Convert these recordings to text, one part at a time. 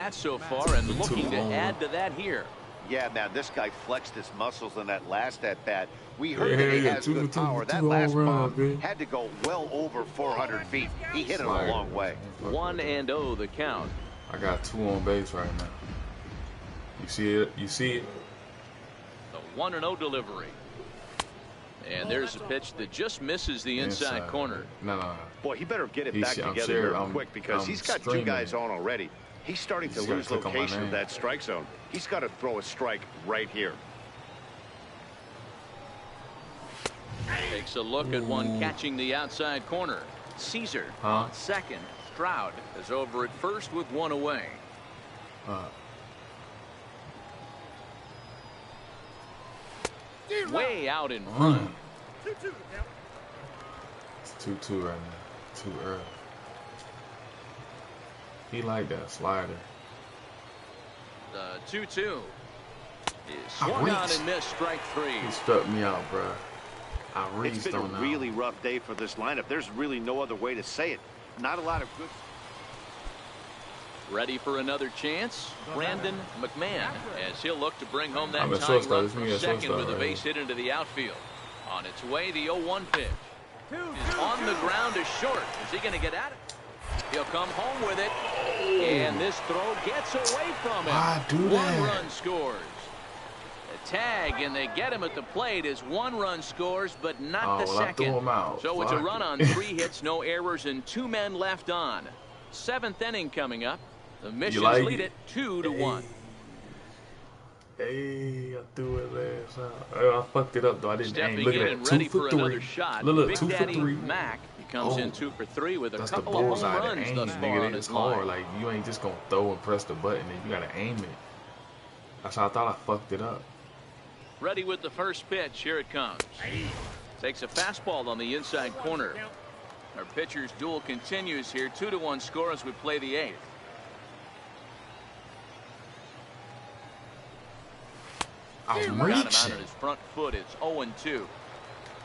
at-bats so far and looking to add to that here. Yeah, man, this guy flexed his muscles in that last at-bat. We heard that he has good power. That last bomb had to go well over 400 feet. He hit it a long way. 1-0 the count. I got 2 on base right now. You see it? You see it? The 1-0 delivery. And there's a pitch that just misses the inside corner. No. Boy, he better get it back together real quick because he's got 2 guys on already. He's starting to lose location of that strike zone. He's got to throw a strike right here. Takes a look at one catching the outside corner. Caesar on second. Stroud is over at first with 1 away. Way out in front. It's 2-2 right now. Too early. He like that slider. The 2-2 is swung on and missed. Strike 3. He struck me out, bro. It's been a really rough day for this lineup. There's really no other way to say it. Not a lot of good. Ready for another chance? Brandon McMahon, as he'll look to bring home that tying run from second with a base hit into the outfield. On its way, the 0-1 pitch is on the ground to short. Is he going to get at it? He'll come home with it, and this throw gets away from him. 1 run scores. A tag, and they get him at the plate as 1 run scores, but not the second. So it's a run on 3 hits, no errors, and 2 men left on. 7th inning coming up. The Missions lead it 2-1. Hey, I threw it last time. I fucked it up though. I didn't aim. Look at that. 2 for 3. Shot. Look, Big 2 for 3. Mac, he comes in 2 for 3 with a couple of home runs thus far on his line. Like, you ain't just gonna throw and press the button, and you gotta aim it. That's how I thought I fucked it up. Ready with the first pitch. Here it comes. Takes a fastball on the inside corner. Our pitcher's duel continues here. 2-1 score as we play the 8th. Got him out on his front foot. It's 0-2.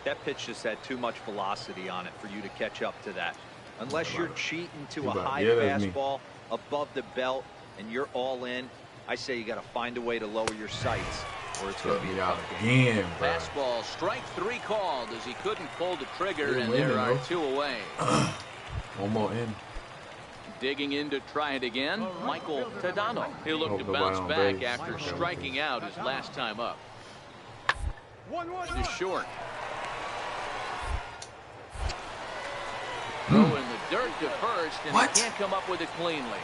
That pitch just had too much velocity on it for you to catch up to that. Unless you're cheating to a high fastball above the belt and you're all in, I say you got to find a way to lower your sights, or it's going to be out again. Fastball, strike 3 called as he couldn't pull the trigger, and there are 2 away. 1 more in. Digging in to try it again, Michael Tadano. He'll look to bounce back after striking out his last time up. To short. Throw in the dirt to first, and he can't come up with it cleanly.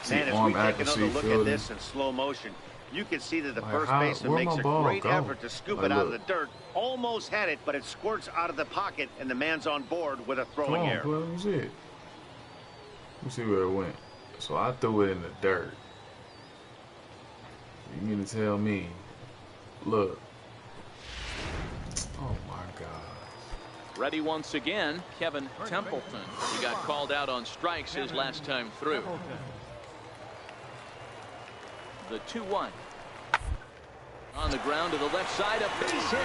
Man, as we take another look at this in slow motion, you can see that the first baseman makes a great effort to scoop it out of the dirt. Almost had it, but it squirts out of the pocket, and the man's on board with a throwing error. Let me see it. Let me see where it went. So I threw it in the dirt. You mean to tell me, look. Oh my God. Ready once again, Kevin Templeton. He got called out on strikes his last time through. The 2-1. On the ground to the left side, a base hit.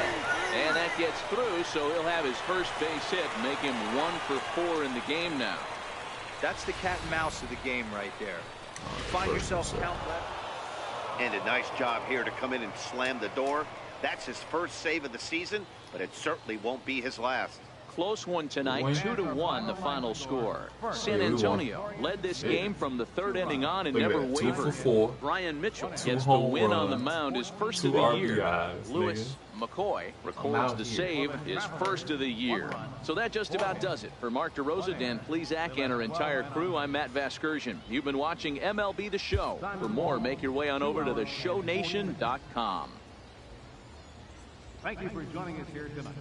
And that gets through, so he'll have his first base hit, make him 1 for 4 in the game now. That's the cat and mouse of the game right there. You find yourself count left. And a nice job here to come in and slam the door. That's his first save of the season, but it certainly won't be his last. Close one tonight, 2-1 the final score. San Antonio led this game from the 3rd inning on and never wavered. Brian Mitchell gets the win on the mound, his first of the year. Lewis McCoy records the save, his first of the year. So that just about does it. For Mark DeRosa, Dan Plesac, and our entire crew, I'm Matt Vasgersian. You've been watching MLB The Show. For more, make your way on over to theshownation.com. Thank you for joining us here tonight.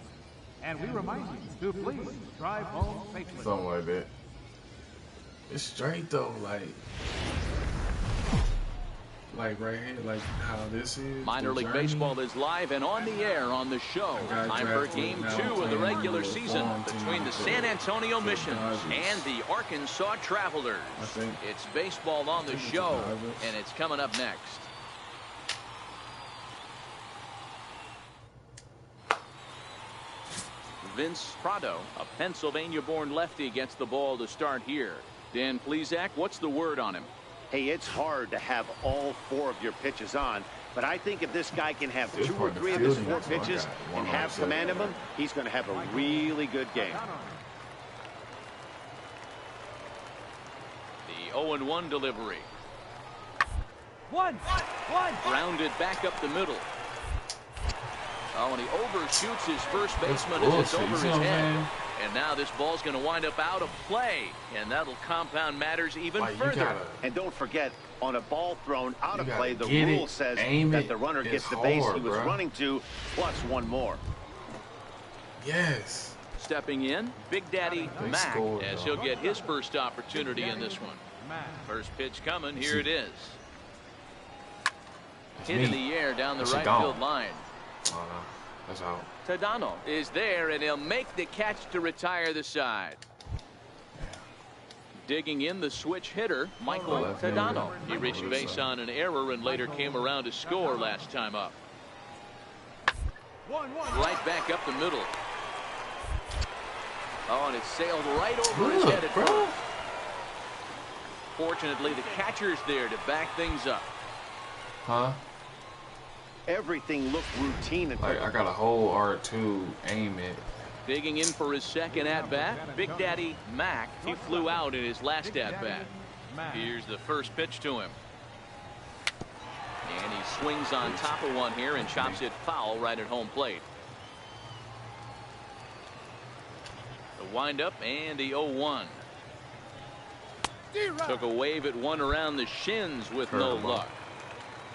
And we remind you to please drive home safely. Something like that. It's straight though, like right here, like how this is. Minor League Baseball is live and on the air on the show. Time for Game 2 of the regular season between the San Antonio Missions and the Arkansas Travelers. It's baseball on the show, and it's coming up next. Vince Prado, a Pennsylvania-born lefty, gets the ball to start here. Dan Plesac, what's the word on him? Hey, it's hard to have all 4 of your pitches on, but I think if this guy can have 2 or 3 of his 4 pitches and have command of them, he's going to have a really good game. The 0-1 delivery. One. Grounded back up the middle. Oh, and he overshoots his first baseman as it's over his head. And now this ball's going to wind up out of play, and that'll compound matters even further. And don't forget, on a ball thrown out of play, the rule says that the runner gets the base he was running to, plus 1 more. Yes. Stepping in, Big Daddy Mac, as he'll get his first opportunity in this one. First pitch coming, here it is. Hit in the air down the right field line. Oh, no. That's out. Tadano is there, and he'll make the catch to retire the side. Digging in the switch hitter, Michael Tadano. He reached base on an error and later came around to score last time up. Right back up the middle. Oh, and it sailed right over his head at first. Fortunately, the catcher's there to back things up. Huh? Everything looked routine. Like, I got a whole R2 aim it. Digging in for his second at-bat, Big Daddy Mac. He flew out in his last at-bat. Here's the first pitch to him. And he swings on top of one here and chops it foul right at home plate. The windup and the 0-1. Took a wave at one around the shins with no luck.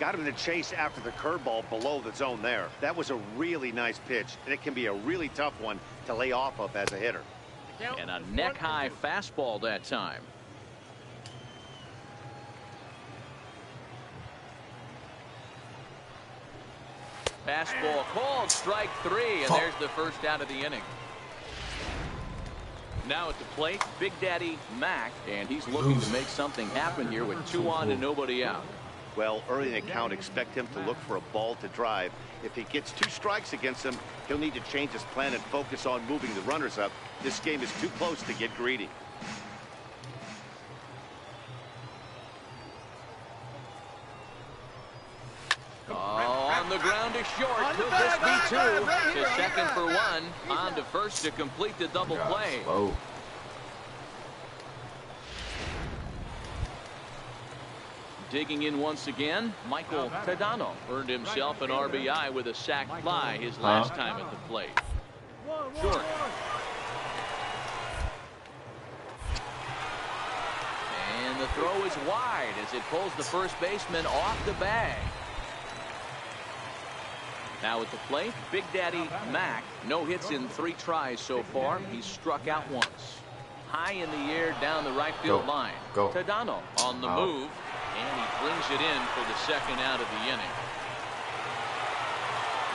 Got him to chase after the curveball below the zone there. That was a really nice pitch, and it can be a really tough one to lay off of as a hitter. And a neck-high fastball that time. Fastball called, strike 3, and there's the first out of the inning. Now at the plate, Big Daddy Mac, and he's looking to make something happen here with 2 on and nobody out. Well, early in the count, expect him to look for a ball to drive. If he gets 2 strikes against him, he'll need to change his plan and focus on moving the runners up. This game is too close to get greedy. Oh, on the ground is short. Could this be 2? To second for 1. On to first to complete the double play. Digging in once again, Michael Tadano earned himself an RBI with a sac fly his last time at the plate. Short. And the throw is wide as it pulls the first baseman off the bag. Now at the plate, Big Daddy Mac. No hits in 3 tries so far. He's struck out once. High in the air down the right field line. Tadano on the move. And he brings it in for the second out of the inning.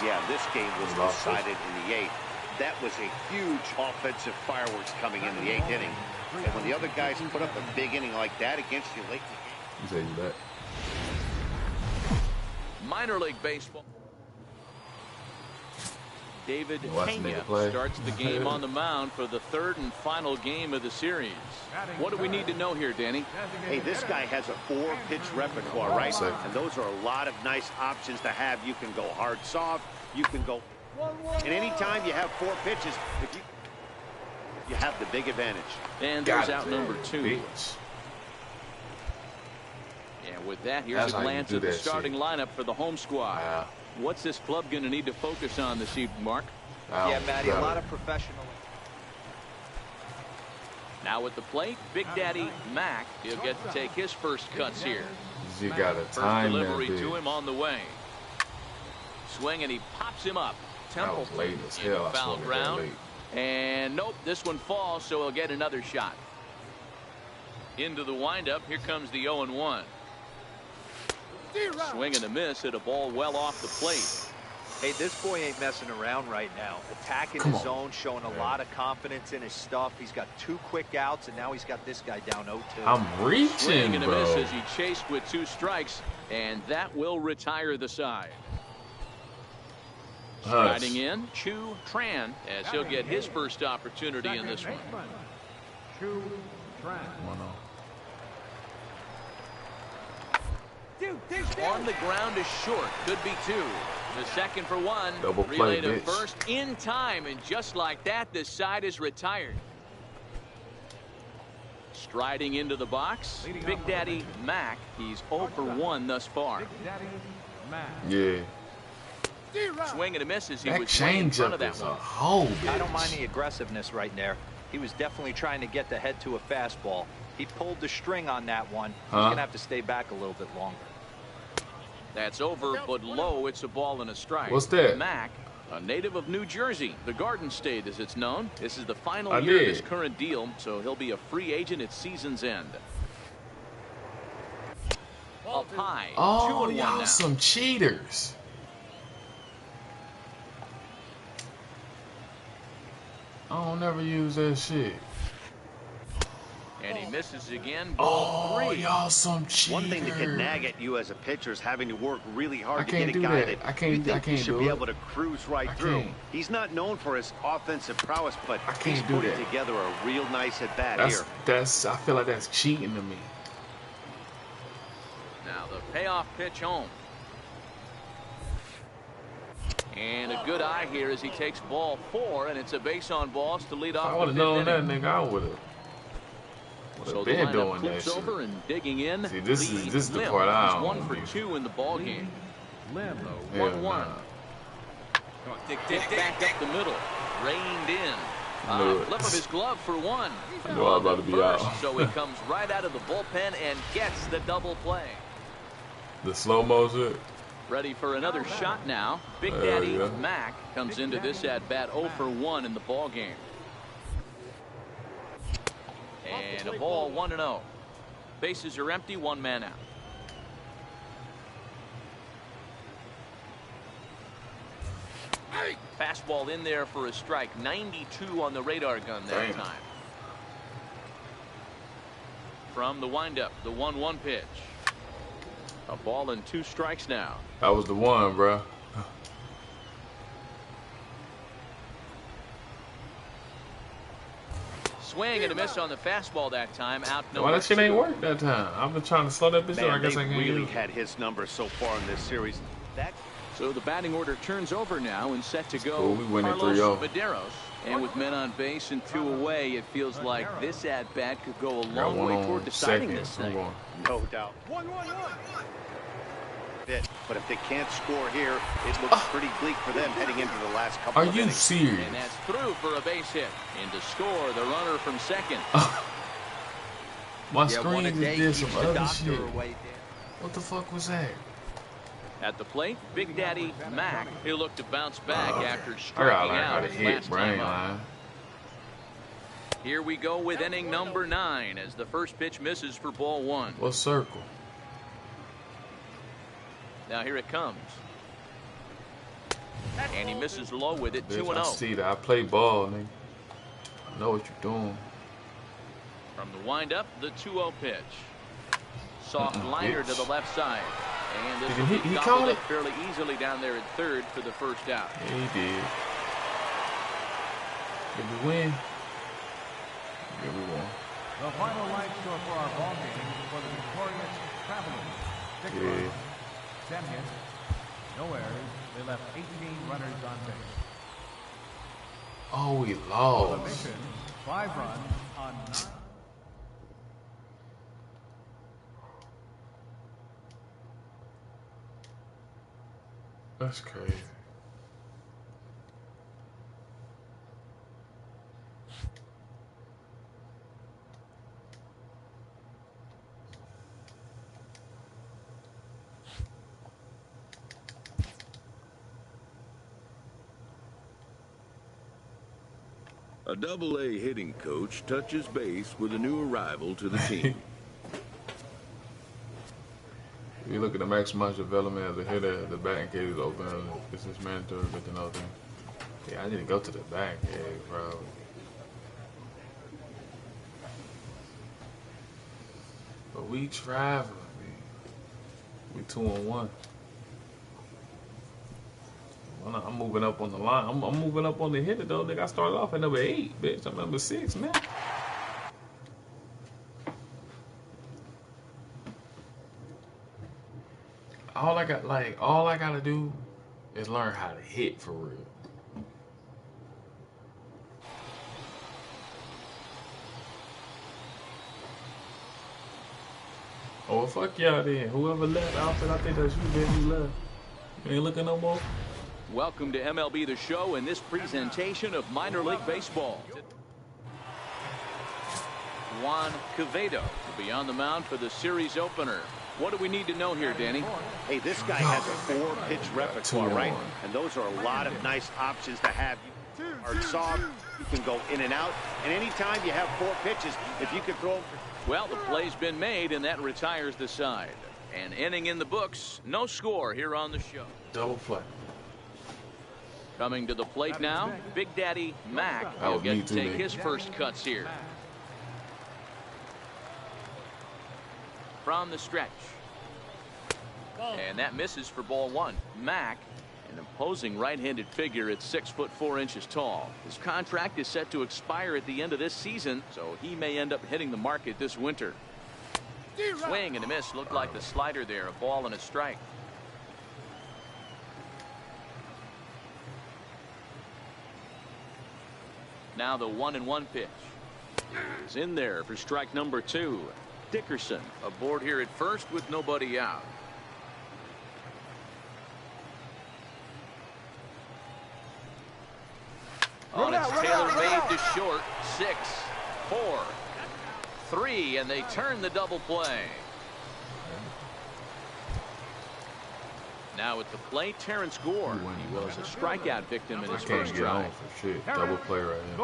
Yeah, this game was decided in the 8th. That was a huge offensive fireworks coming in the 8th inning. And when the other guys put up a big inning like that against you late in the game. You say that. Minor League Baseball. David Pena starts the game on the mound for the 3rd and final game of the series. What do we need to know here, Danny? Hey, this guy has a 4-pitch repertoire, right? And those are a lot of nice options to have. You can go hard, soft. You can go. And anytime you have 4 pitches, if you have the big advantage. And there's out number 2. And with that, here's a glance at the starting lineup for the home squad. What's this club going to need to focus on this evening, Mark? Yeah, Matty, a lot of professional. Now at the plate, Big Daddy Mac. He'll get to take his first cuts here. You got a time delivery to him on the way. Swing, and he pops him up. Temple late as hell. Foul ground. And nope, this one falls, so he'll get another shot. Into the windup. Here comes the 0-1. Swing and a miss at a ball well off the plate. Hey, this boy ain't messing around right now. Attacking his zone, showing a lot of confidence in his stuff. He's got 2 quick outs, and now he's got this guy down 0-2. I'm reaching, Swing and a bro. miss as he chased with 2 strikes, and that will retire the side. Striding in, Chu Tran, as he'll get his first opportunity in this one. Chu Tran. On the ground is short. Could be two. The second for one. Double play, relay to first in time, and just like that, the side is retired. Striding into the box, Big Daddy Mac. He's 0 for 1 thus far. Yeah. Swing and a miss as he that was way in front of that is one. A whole bitch. I don't mind the aggressiveness right there. He was definitely trying to get the head to a fastball. He pulled the string on that one. He's going to have to stay back a little bit longer. That's over, but low. It's a ball and a strike. What's that? Mac, a native of New Jersey, the Garden State as it's known. This is the final year of his current deal, so he'll be a free agent at season's end. Up high. Oh, y'all some cheaters. I don't never use that shit. And he misses again. Ball three. Y'all some cheaters. One thing that can nag at you as a pitcher is having to work really hard to get a guy that you think he should be able to cruise right through. He's not known for his offensive prowess, but he's putting together a real nice at bat here. I feel like that's cheating to me. Now the payoff pitch home. And a good eye here as he takes ball 4, and it's a base on balls to lead off. I would have known that, nigga. I would have. So the lineup flips over and digging in. See, this is the part I don't. 1 for 2 in the ball game. Lim. 1-1. Dick back up the middle, reined in. Flip of his glove for 1. I know I'm about to be out. So he comes right out of the bullpen and gets the double play. The slow-mo shit. Ready for another shot now. Big Daddy Mac comes into this at-bat 0 for 1 in the ball game. And a ball 1-0. Bases are empty, 1 man out. Fastball in there for a strike. 92 on the radar gun that time. From the windup, the 1-1 pitch. A ball and 2 strikes now. That was the one, bro. Swing and a miss on the fastball that time. Out. Why that shit ain't work that time? I've been trying to slow that bitch down. I guess I can really had his number so far in this series. So the batting order turns over now and set to go. Cool. We winning 3-0. Medeiros. And with men on base and 2 away, it feels like this at-bat could go a long way toward deciding this thing. No doubt. 1-1-1. But if they can't score here, it looks pretty bleak for them heading into the last couple of innings. Are you serious? And that's through for a base hit. And to score, the runner from second. My screen is this some other shit. What the fuck was that? At the plate, Big Daddy Mac. He'll look to bounce back after striking out his last time up. Here we go with inning number 9 as the first pitch misses for ball 1. What circle? Now here it comes. And he misses low with it, 2-0. I see that. I play ball, nigga. I know what you're doing. From the windup, the 2-0 pitch. Soft liner to the left side. And this will be gobbled up fairly easily down there at third for the first out. Yeah, he did. Did we win? Yeah, we won. The final line score for our ball game for the victorious Travelers. 6 runs, 10 hits, no errors. They left 18 runners on base. Oh, we For the lost. mission, 5 runs on 9. That's crazy. A double-A hitting coach touches base with a new arrival to the team. If you look at the maximize development as a hitter, the batting cage is open. This is mandatory, but the other thing. Yeah, I need to go to the batting cage, bro. But we traveling, man. We 2-1. I'm moving up on the line. I'm moving up on the hitter though. Nigga, I started off at number 8, bitch. I'm number 6 now. All I gotta do is learn how to hit for real. Oh, well, fuck y'all then. Whoever left outfit, I think that's you, baby. You left. You ain't looking no more. Welcome to MLB The Show and this presentation of minor league baseball. Juan Quevedo will be on the mound for the series opener. What do we need to know here, Danny? Hey, this guy has a 4-pitch repertoire, right? And those are a lot of nice options to have. You are soft, you can go in and out, and anytime you have 4 pitches, if you could throw. Well, the play's been made, and that retires the side. An inning in the books, no score here on the show. Double play. Coming to the plate now, Big Daddy Mac will get to take his first cuts here. From the stretch. And that misses for ball 1. Mac, an imposing right-handed figure at 6'4" tall. His contract is set to expire at the end of this season, so he may end up hitting the market this winter. Swing and a miss. Looked like the slider there. A ball and a strike. Now the 1-1 pitch is in there for strike number 2. Dickerson aboard here at first with nobody out. On its tailor-made to short. 6, 4, 3, and they turn the double play. Now at the plate, Terrence Gore. He was a strikeout victim in his first try. For shit. Double play right here.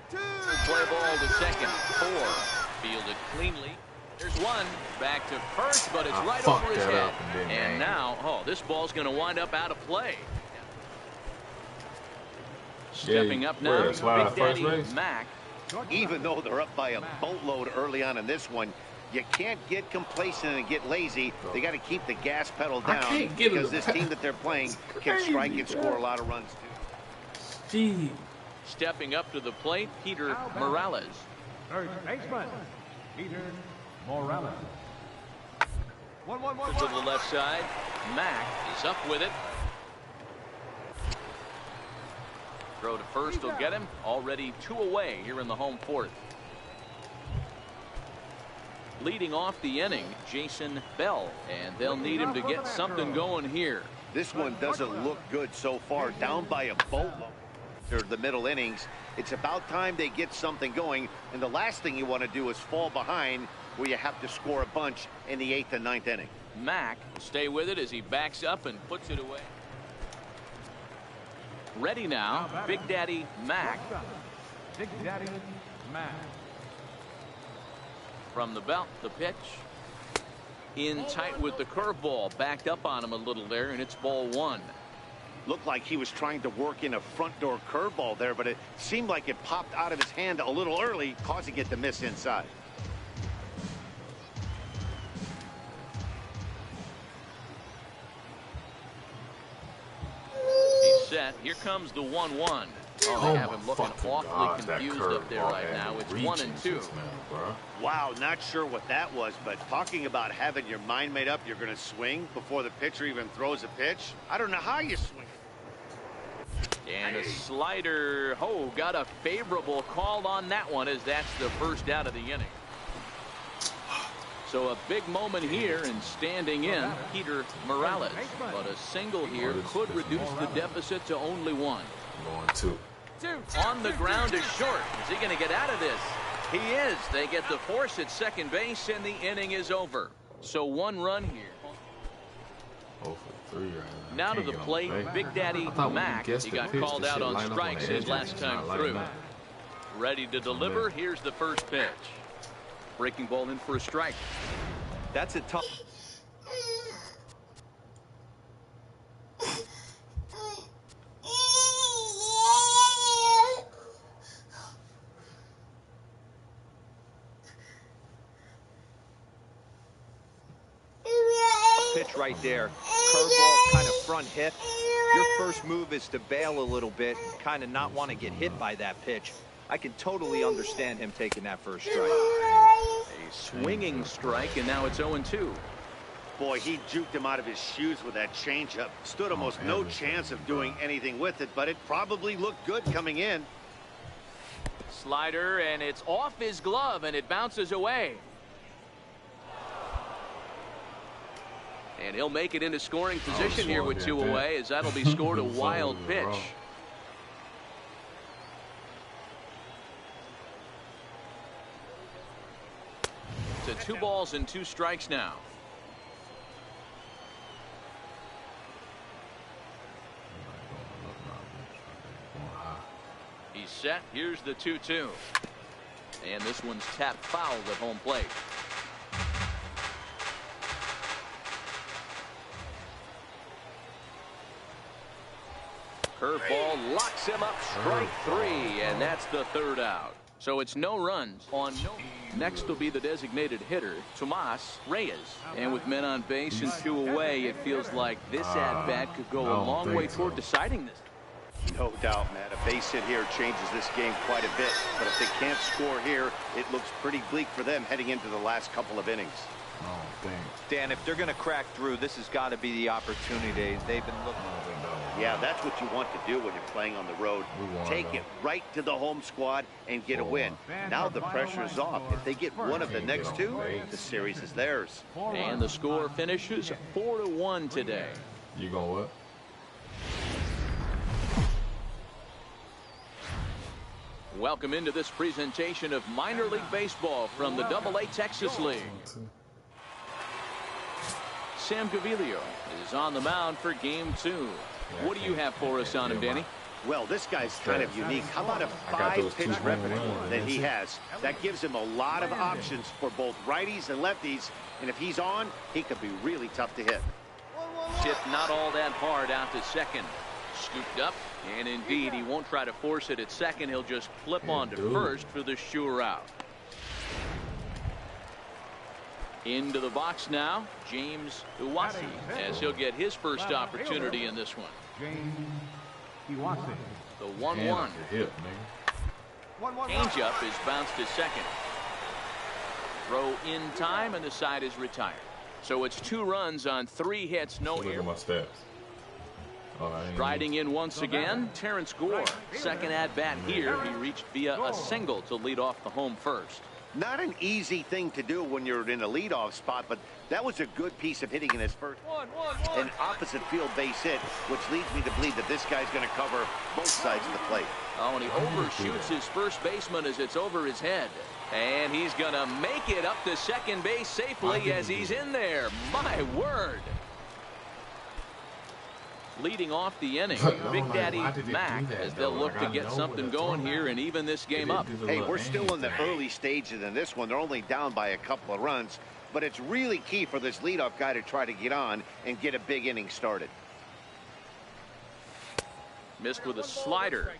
Play ball to second. 4. Fielded cleanly. There's 1. Back to first, but it's right over his head. And now, this ball's going to wind up out of play. Stepping up now, Big Daddy Mac. Even though they're up by a boatload early on in this one, you can't get complacent and get lazy. They got to keep the gas pedal down because this team that they're playing can strike and score a lot of runs too. Gee. Stepping up to the plate, Peter Morales. Third baseman, Peter Morales. 1-1-1. To the left side, Mac is up with it. Throw to first will get him. Already 2 away here in the home 4th. Leading off the inning, Jason Bell, and they'll need him to get something going here. This one doesn't look good so far. Down by a boatload. The middle innings, it's about time they get something going, and the last thing you want to do is fall behind where you have to score a bunch in the 8th and 9th inning. Mac will stay with it as he backs up and puts it away. Ready now, Big Daddy Mac. Big Daddy Mac. From the belt, the pitch. In tight with the curveball, backed up on him a little there, and it's ball 1. Looked like he was trying to work in a front door curveball there, but it seemed like it popped out of his hand a little early, causing it to miss inside. He's set. Here comes the 1-1. They have him looking awfully confused up there right now. It's 1-2. Wow, not sure what that was, but talking about having your mind made up, you're going to swing before the pitcher even throws a pitch. I don't know how you swing. And a slider. Got a favorable call on that one as that's the first out of the inning. So a big moment here and standing in Peter Morales. But a single here could reduce the deficit to only 1. Going 2. On the ground is short. Is he going to get out of this? He is. They get the force at second base, and the inning is over. So 1 run here. 0 for 3 right now to the plate, Big Daddy Mac. He got called out on strikes his last time through. Ready to deliver. Here's the first pitch. Breaking ball in for a strike. That's a tough. Pitch right there. curveball kind of front hip, your first move is to bail a little bit, kind of not want to get hit by that pitch. I can totally understand him taking that first strike. A swinging strike, and now it's 0-2. Boy, he juked him out of his shoes with that changeup. Stood almost no chance of doing anything with it, but it probably looked good coming in. Slider, and it's off his glove, and it bounces away. And he'll make it into scoring position here with 2 away, as that'll be scored a wild pitch. It's 2 balls and 2 strikes now. He's set. Here's the 2-2. And this one's tapped foul at home plate. Curveball locks him up, strike 3, and that's the 3rd out. So it's no runs on no. Next will be the designated hitter, Tomas Reyes. And with men on base and 2 away, it feels like this at-bat could go a long way toward deciding this. No doubt, Matt. A base hit here changes this game quite a bit. But if they can't score here, it looks pretty bleak for them heading into the last couple of innings. Oh, dang. Dan, if they're going to crack through, this has got to be the opportunity. They've been looking. Yeah, that's what you want to do when you're playing on the road. Take it right to the home squad and get a win. Now the pressure is off. If they get one of the next 2, the series is theirs. And the score finishes 4-1 today. You going what? Welcome into this presentation of minor league baseball from the AA Texas League. Sam Gaviglio is on the mound for game 2. What do you have for us on him, Danny? Well, this guy's kind of unique. How about a 5-pitch repertoire that he has? That gives him a lot of options for both righties and lefties. And if he's on, he could be really tough to hit. Tipped not all that hard out to second. Scooped up, and indeed, he won't try to force it at second. He'll just flip on to first for the sure out. Into the box now, James Iwasi, as he'll get his first opportunity in this one. The 1-1. Changeup is bounced to second. Throw in time, and the side is retired. So it's 2 runs on 3 hits, no errors. Look at my stats. Striding in once again, Terrence Gore. Second at bat here. He reached via a single to lead off the home first. Not an easy thing to do when you're in a leadoff spot, but that was a good piece of hitting in his first. An opposite field base hit, which leads me to believe that this guy's going to cover both sides of the plate. Oh, and he overshoots his first baseman as it's over his head. And he's going to make it up to second base safely as he's in there. My word. Leading off the inning, Big Daddy Mac, as they'll look to get something going here and even this game up. Hey, we're still in the early stages in this one. They're only down by a couple of runs, but it's really key for this leadoff guy to try to get on and get a big inning started. Missed with a slider.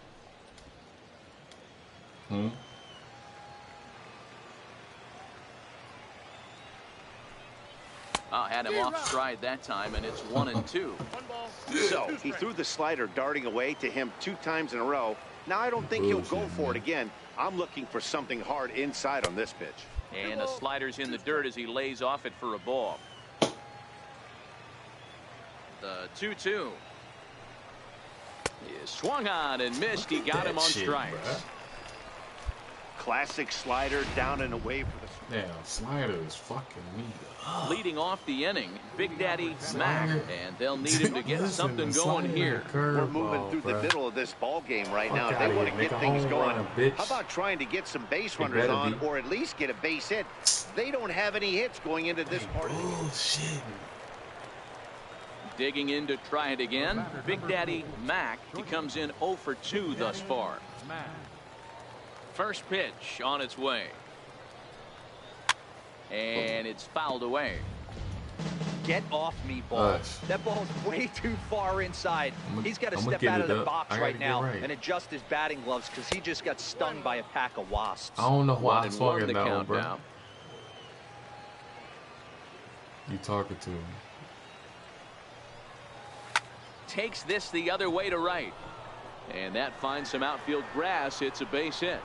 Had him off stride that time, and it's 1-2. So he threw the slider darting away to him 2 times in a row. Now I don't think he'll go for it again. I'm looking for something hard inside on this pitch. And the slider's in the dirt as he lays off it for a ball. The 2-2. He swung on and missed. He got him on strikes. Classic slider down and away for the. Damn, slider is fucking me up. Leading off the inning, Big Daddy Mac, and they'll need him to get something going here. We're moving through the middle of this ball game right now. If they want to get things going, how about trying to get some base runners on, or at least get a base hit? They don't have any hits going into this part of the game. Digging in to try it again, Big Daddy Mac. He comes in 0 for 2 thus far. First pitch on its way. And it's fouled away. Get off me, ball. That ball's way too far inside. He's got to step out of the box right now and adjust his batting gloves because he just got stung by a pack of wasps. I don't know why I'm talking now, bro. Now. You talking to me. takes this the other way to right. And that finds some outfield grass. It's a base hit.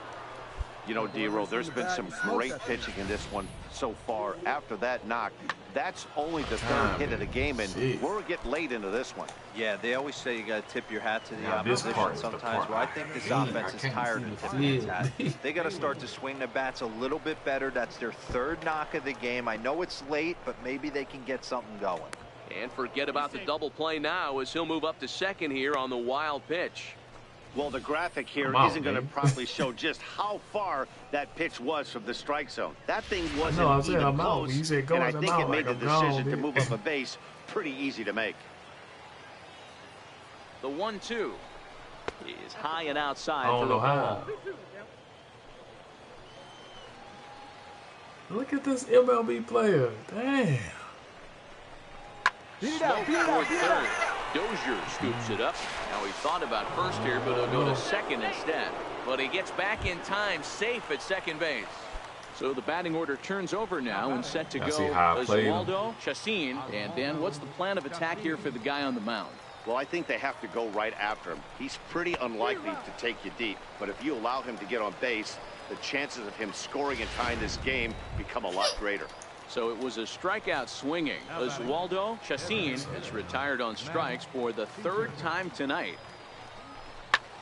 You know, D-Roll, there's been some great pitching in this one so far. After that knock, that's only the third hit of the game, and we're getting late into this one. Yeah, they always say you got to tip your hat to the opposition sometimes. Well, I think this offense is tired of tipping its hat. They got to start to swing the bats a little bit better. That's their third knock of the game. I know it's late, but maybe they can get something going. And forget about the double play now as he'll move up to second here on the wild pitch. Well, the graphic here isn't going to probably show just how far that pitch was from the strike zone. That thing wasn't even close, and I think it made the decision to move up a base pretty easy to make. The 1-2 is high and outside for the ball. Look at this MLB player. Damn. Slow toward third. Dozier scoops it up. Now he thought about first here, but he'll go to second instead. But he gets back in time, safe at second base. So the batting order turns over now and set to go Oswaldo Chacin. And Dan, what's the plan of attack here for the guy on the mound? Well, I think they have to go right after him. He's pretty unlikely to take you deep, but if you allow him to get on base, the chances of him scoring and tying this game become a lot greater. So it was a strikeout swinging. Oswaldo Chacin is retired on strikes for the third time tonight.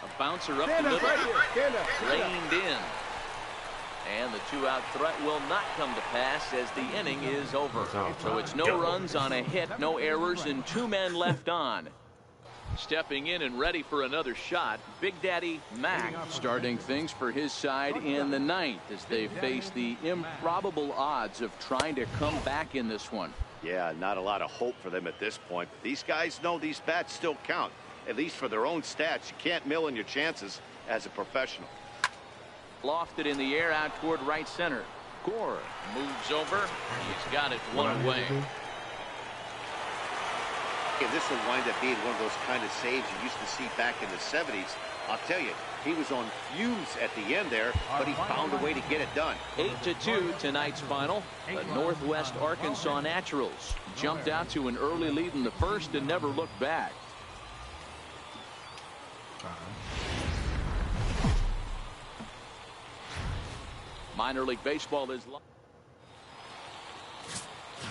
A bouncer up the middle, reined in. And the two-out threat will not come to pass as the inning is over. So it's no runs on a hit, no errors, and 2 men left on. Stepping in and ready for another shot, Big Daddy Mac starting things for his side in the 9th as they face the improbable odds of trying to come back in this one. Yeah, not a lot of hope for them at this point. But these guys know these bats still count, at least for their own stats. You can't mill in your chances as a professional. Lofted in the air out toward right center. Gore moves over. He's got it one away. And this will wind up being one of those kind of saves you used to see back in the 70s. I'll tell you, he was on fumes at the end there, but he found a way to get it done. 8-2 tonight's final. The Northwest Arkansas Naturals jumped out to an early lead in the first and never looked back. Minor League Baseball is live.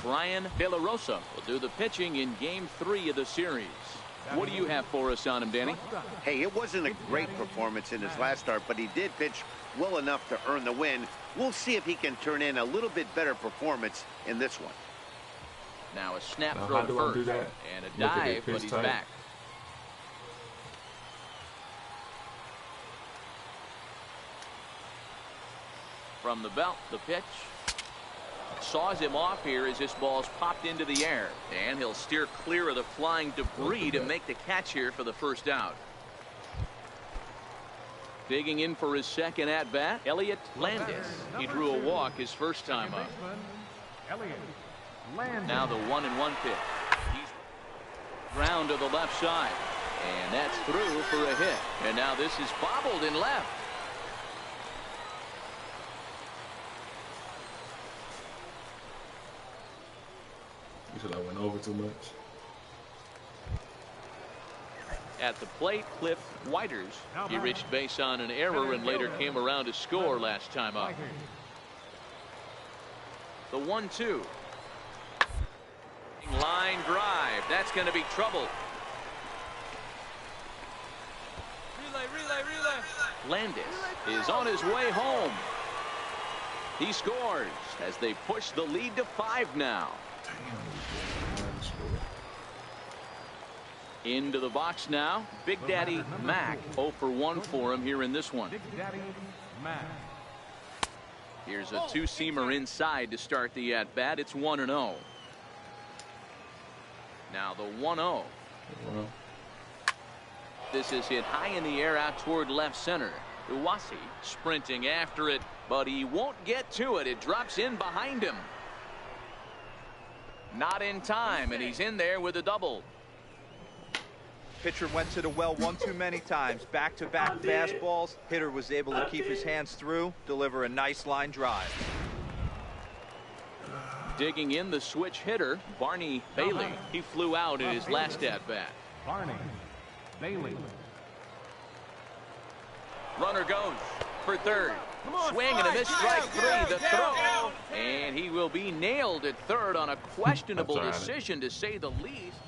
Brian De La Rosa will do the pitching in Game 3 of the series. What do you have for us on him, Danny? Hey, it wasn't a great performance in his last start, but he did pitch well enough to earn the win. We'll see if he can turn in a little bit better performance in this one. Now a snap throw to first and a dive, but he's back. From the belt, the pitch. Saws him off here as this ball's popped into the air. And he'll steer clear of the flying debris to make the catch here for the first out. Digging in for his second at-bat, Elliot Landis. He drew a walk his first time up. Now the 1-1 pitch. He's ground to the left side. And that's through for a hit. And now this is bobbled in left. You said I went over too much. At the plate, Cliff Whiters. He reached base on an error and later came around to score last time up. The 1-2. Line drive. That's going to be trouble. Relay. Landis is on his way home. He scores as they push the lead to 5 now. Into the box now, Big Daddy Mac. 0 for 1 for him here in this one. Here's a two-seamer inside to start the at-bat. It's 1-0. Now the 1-0. This is hit high in the air out toward left center. Iwasi sprinting after it, but he won't get to it. It drops in behind him. Not in time, and he's in there with a double. Pitcher went to the well one too many times. Back-to-back fastballs. Hitter was able to keep his hands through, deliver a nice line drive. Digging in the switch hitter, Barney Bailey. He flew out in his last at-bat. Barney. Bailey. Runner goes for third. Swing and a miss, strike three. The throw. And he will be nailed at third on a questionable decision, to say the least.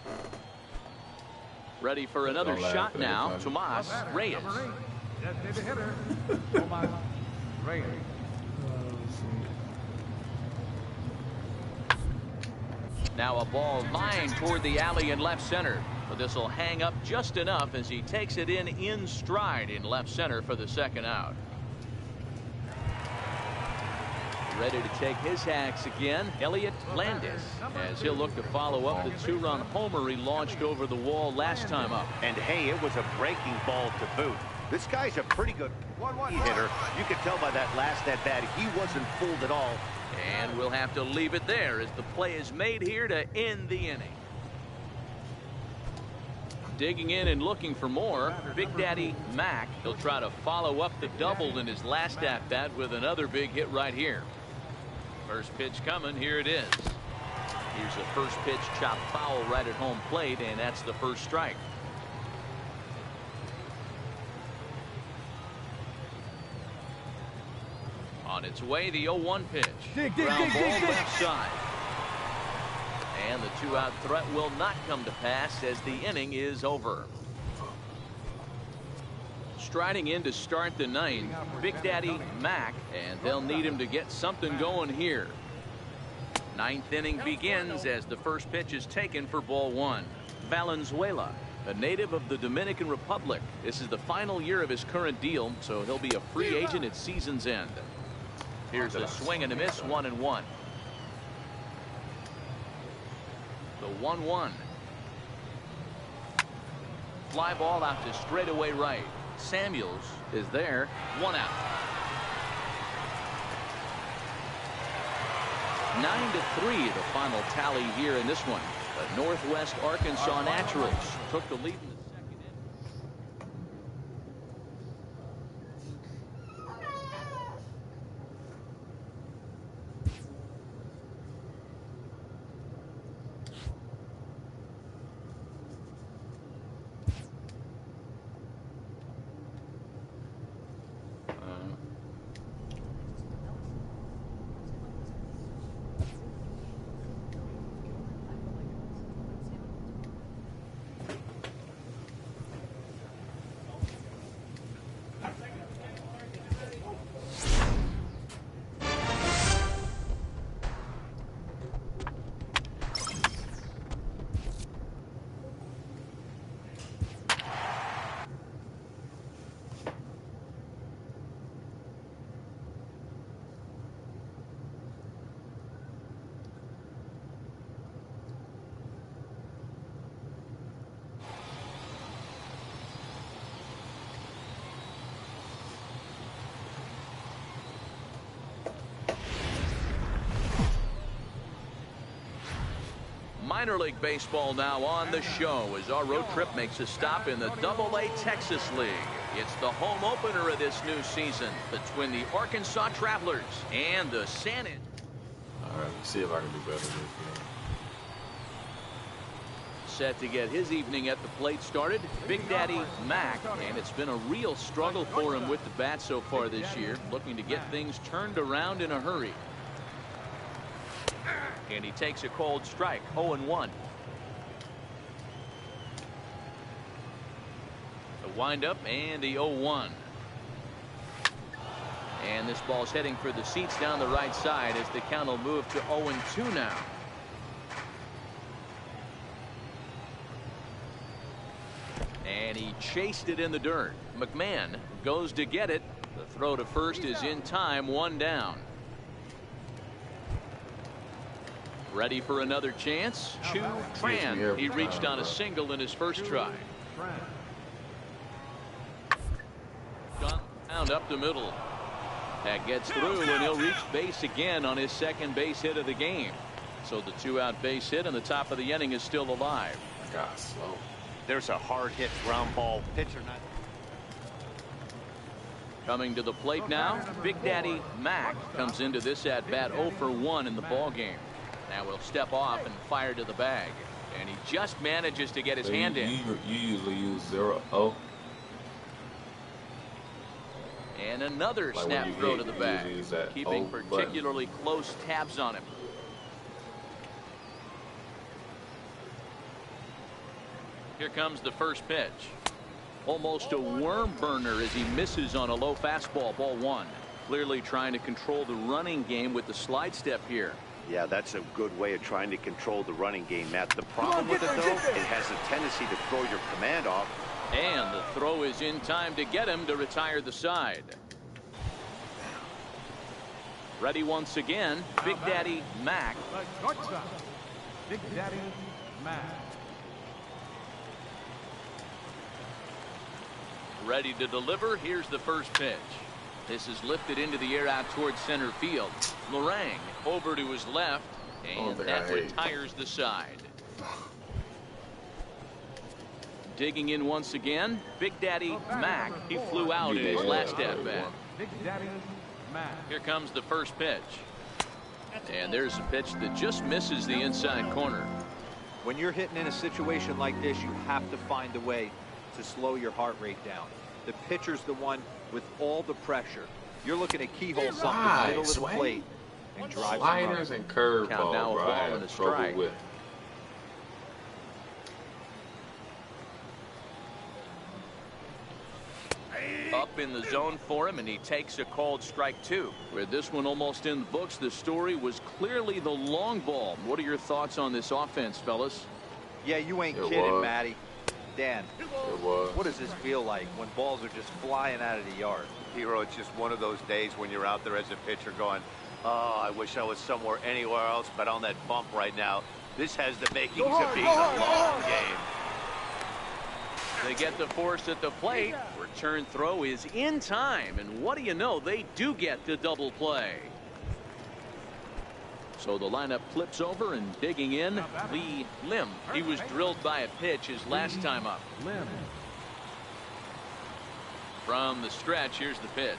Ready for another shot now. Tomas Reyes. Designated hitter. Tomas Reyes. Now a ball lined toward the alley in left center. But this will hang up just enough as he takes it in stride in left center for the second out. Ready to take his hacks again, Elliot Landis, as he'll look to follow up the two-run homer he launched over the wall last time up. And hey, it was a breaking ball to boot. This guy's a pretty good hitter. You could tell by that last at-bat he wasn't fooled at all. And we'll have to leave it there as the play is made here to end the inning. Digging in and looking for more, Big Daddy Mac. He'll try to follow up the double in his last at-bat with another big hit right here. First pitch coming, here it is. Here's the first pitch, chopped foul right at home plate, and that's the first strike. On its way, the 0-1 pitch. Ground ball left side. And the two-out threat will not come to pass as the inning is over. Striding in to start the ninth, Big Daddy Mac, and they'll need him to get something going here. Ninth inning begins as the first pitch is taken for ball one. Valenzuela, a native of the Dominican Republic. This is the final year of his current deal, so he'll be a free agent at season's end. Here's a swing and a miss, 1-1. The 1-1. Fly ball out to straightaway right. Samuels is there. 1 out. 9-3 the final tally here in this one. The Northwest Arkansas Naturals took the lead in the second inning. Minor League Baseball now on the show as our road trip makes a stop in the AA Texas League. It's the home opener of this new season between the Arkansas Travelers and the San Antonio. All right, let's see if I can do better this game. Set to get his evening at the plate started, Big Daddy Mac, and it's been a real struggle for him with the bat so far this year, looking to get things turned around in a hurry. And he takes a cold strike, 0-1. The windup and the 0-1. And this ball's heading for the seats down the right side as the count will move to 0-2 now. And he chased it in the dirt. McMahon goes to get it. The throw to first is in time, 1 down. Ready for another chance. Chu Tran. He reached on a single in his first try. Down up the middle. That gets through, and he'll reach base again on his second base hit of the game. So the 2-out base hit, and the top of the inning is still alive. God, slow. There's a hard hit ground ball. Pitcher not. Coming to the plate now, Big Daddy Mac comes into this at bat 0 for 1 in the ball game. Now we'll step off and fire to the bag. And he just manages to get his hand in. You usually use 0-0. And another snap throw to the back, keeping particularly close tabs on him. Here comes the first pitch. Almost a worm burner as he misses on a low fastball, ball one. Clearly trying to control the running game with the slide step here. Yeah, that's a good way of trying to control the running game, Matt. The problem with it, though, it has a tendency to throw your command off. And the throw is in time to get him to retire the side. Ready once again, Big Daddy Mac. Big Daddy Mac. Ready to deliver. Here's the first pitch. This is lifted into the air out towards center field. Lorang over to his left, and that retires the side. Digging in once again, Big Daddy Mac. He flew out in his last at-bat. Big Daddy Mac. Here comes the first pitch. And there's a pitch that just misses the inside corner. When you're hitting in a situation like this, you have to find a way to slow your heart rate down. The pitcher's the one with all the pressure. You're looking to keyhole something middle of the plate and drive sliders and curveballs. Count now a ball and a strike. Up in the zone for him, and he takes a called strike two. With this one almost in the books, the story was clearly the long ball. What are your thoughts on this offense, fellas? Yeah, you ain't kidding, Matty. Dan, what does this feel like when balls are just flying out of the yard? Hero, it's just one of those days when you're out there as a pitcher going, oh, I wish I was somewhere anywhere else but on that bump right now. This has the makings of being a long game. They get the force at the plate. Return throw is in time, and what do you know, they do get the double play. So the lineup flips over, and digging in, Lee Lim. He was drilled by a pitch his last time up. From the stretch, here's the pitch.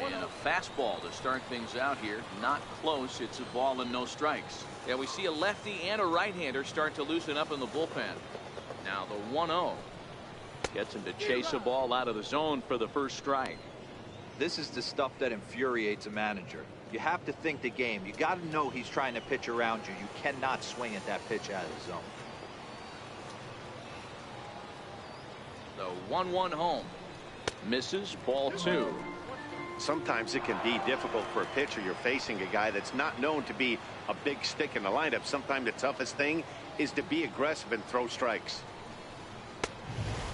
And a fastball to start things out here. Not close. It's a ball and no strikes. Yeah, we see a lefty and a right-hander start to loosen up in the bullpen. Now the 1-0 gets him to chase a ball out of the zone for the first strike. This is the stuff that infuriates a manager. You have to think the game. You got to know he's trying to pitch around you. You cannot swing at that pitch out of the zone. The 1-1 home. Misses, ball two. Sometimes it can be difficult for a pitcher. You're facing a guy that's not known to be a big stick in the lineup. Sometimes the toughest thing is to be aggressive and throw strikes.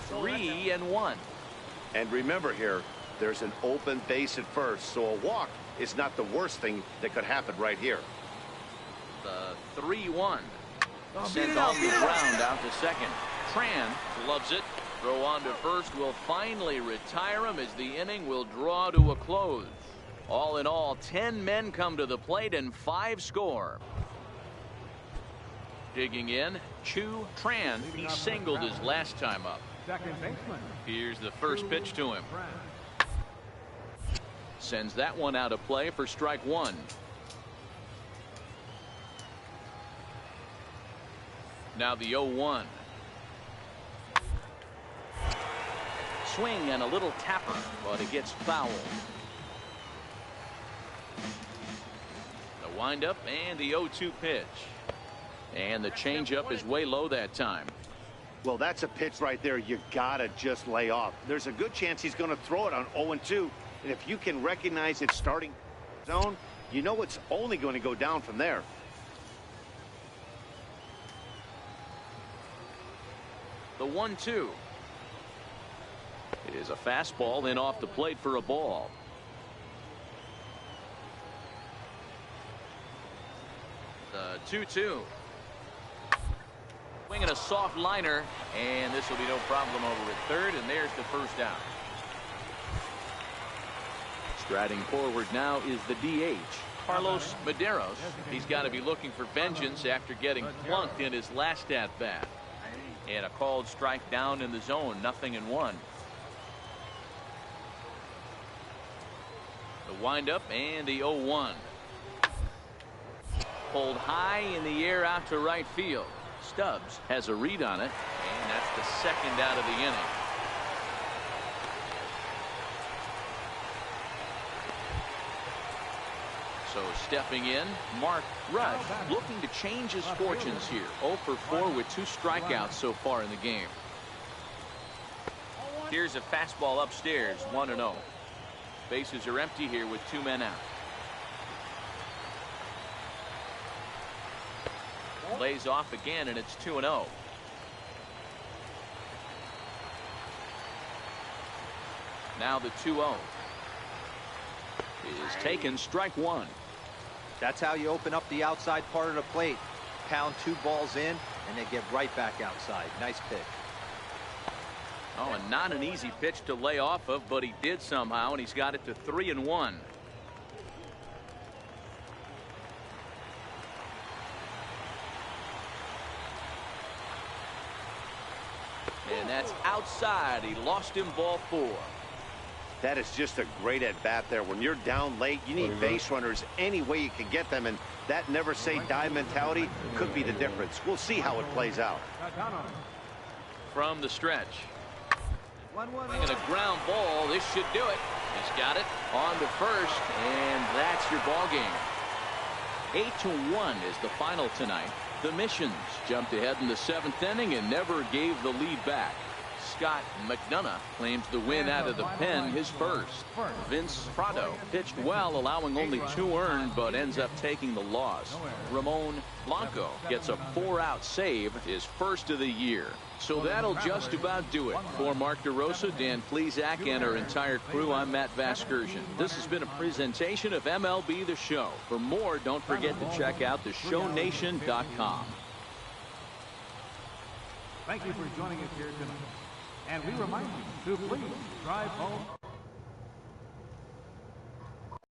3-1. And remember here, there's an open base at first, so a walk is not the worst thing that could happen right here. The 3-1. Sent on the ground out to second. Tran loves it. Throw on to first will finally retire him as the inning will draw to a close. All in all, 10 men come to the plate and 5 score. Digging in, Chu Tran. He singled his last time up. Second baseman. Here's the first pitch to him. Sends that one out of play for strike one. Now the 0-1. Swing and a little tapper, but it gets fouled. The windup and the 0-2 pitch. And the changeup is way low that time. Well, that's a pitch right there you gotta just lay off. There's a good chance he's going to throw it on 0-2. And if you can recognize its starting zone, you know it's only going to go down from there. The 1-2. It is a fastball in off the plate for a ball. The 2-2. Swinging a soft liner, and this will be no problem over at third, and there's the first out. Striding forward now is the DH, Carlos Medeiros. He's got to be looking for vengeance after getting plunked in his last at-bat. And a called strike down in the zone, 0-1. The windup and the 0-1. Pulled high in the air out to right field. Stubbs has a read on it, and that's the second out of the inning. So stepping in, Mark Rush, looking to change his fortunes here. 0 for 4 with 2 strikeouts so far in the game. Here's a fastball upstairs, 1-0. Bases are empty here with 2 men out. Lays off again, and it's 2-0. Now the 2-0 is taken, strike 1. That's how you open up the outside part of the plate. Pound 2 balls in, and they get right back outside. Nice pitch. Oh, and not an easy pitch to lay off of, but he did somehow, and he's got it to 3-1. And that's outside. He lost him, ball 4. That is just a great at-bat there. When you're down late, you need base runners any way you can get them, and that never-say-die mentality could be the difference. We'll see how it plays out. From the stretch. And a ground ball. This should do it. He's got it on to first, and that's your ball game. 8-1 is the final tonight. The Missions jumped ahead in the 7th inning and never gave the lead back. Scott McDonough claims the win out of the pen, his first. Vince Prado pitched well, allowing only 2 earned, but ends up taking the loss. Ramon Blanco gets a 4-out save, his first of the year. So that'll just about do it. For Mark DeRosa, Dan Plesac, and our entire crew, I'm Matt Vasgersian. This has been a presentation of MLB The Show. For more, don't forget to check out theshownation.com. Thank you for joining us here tonight. And we remind you to please drive home.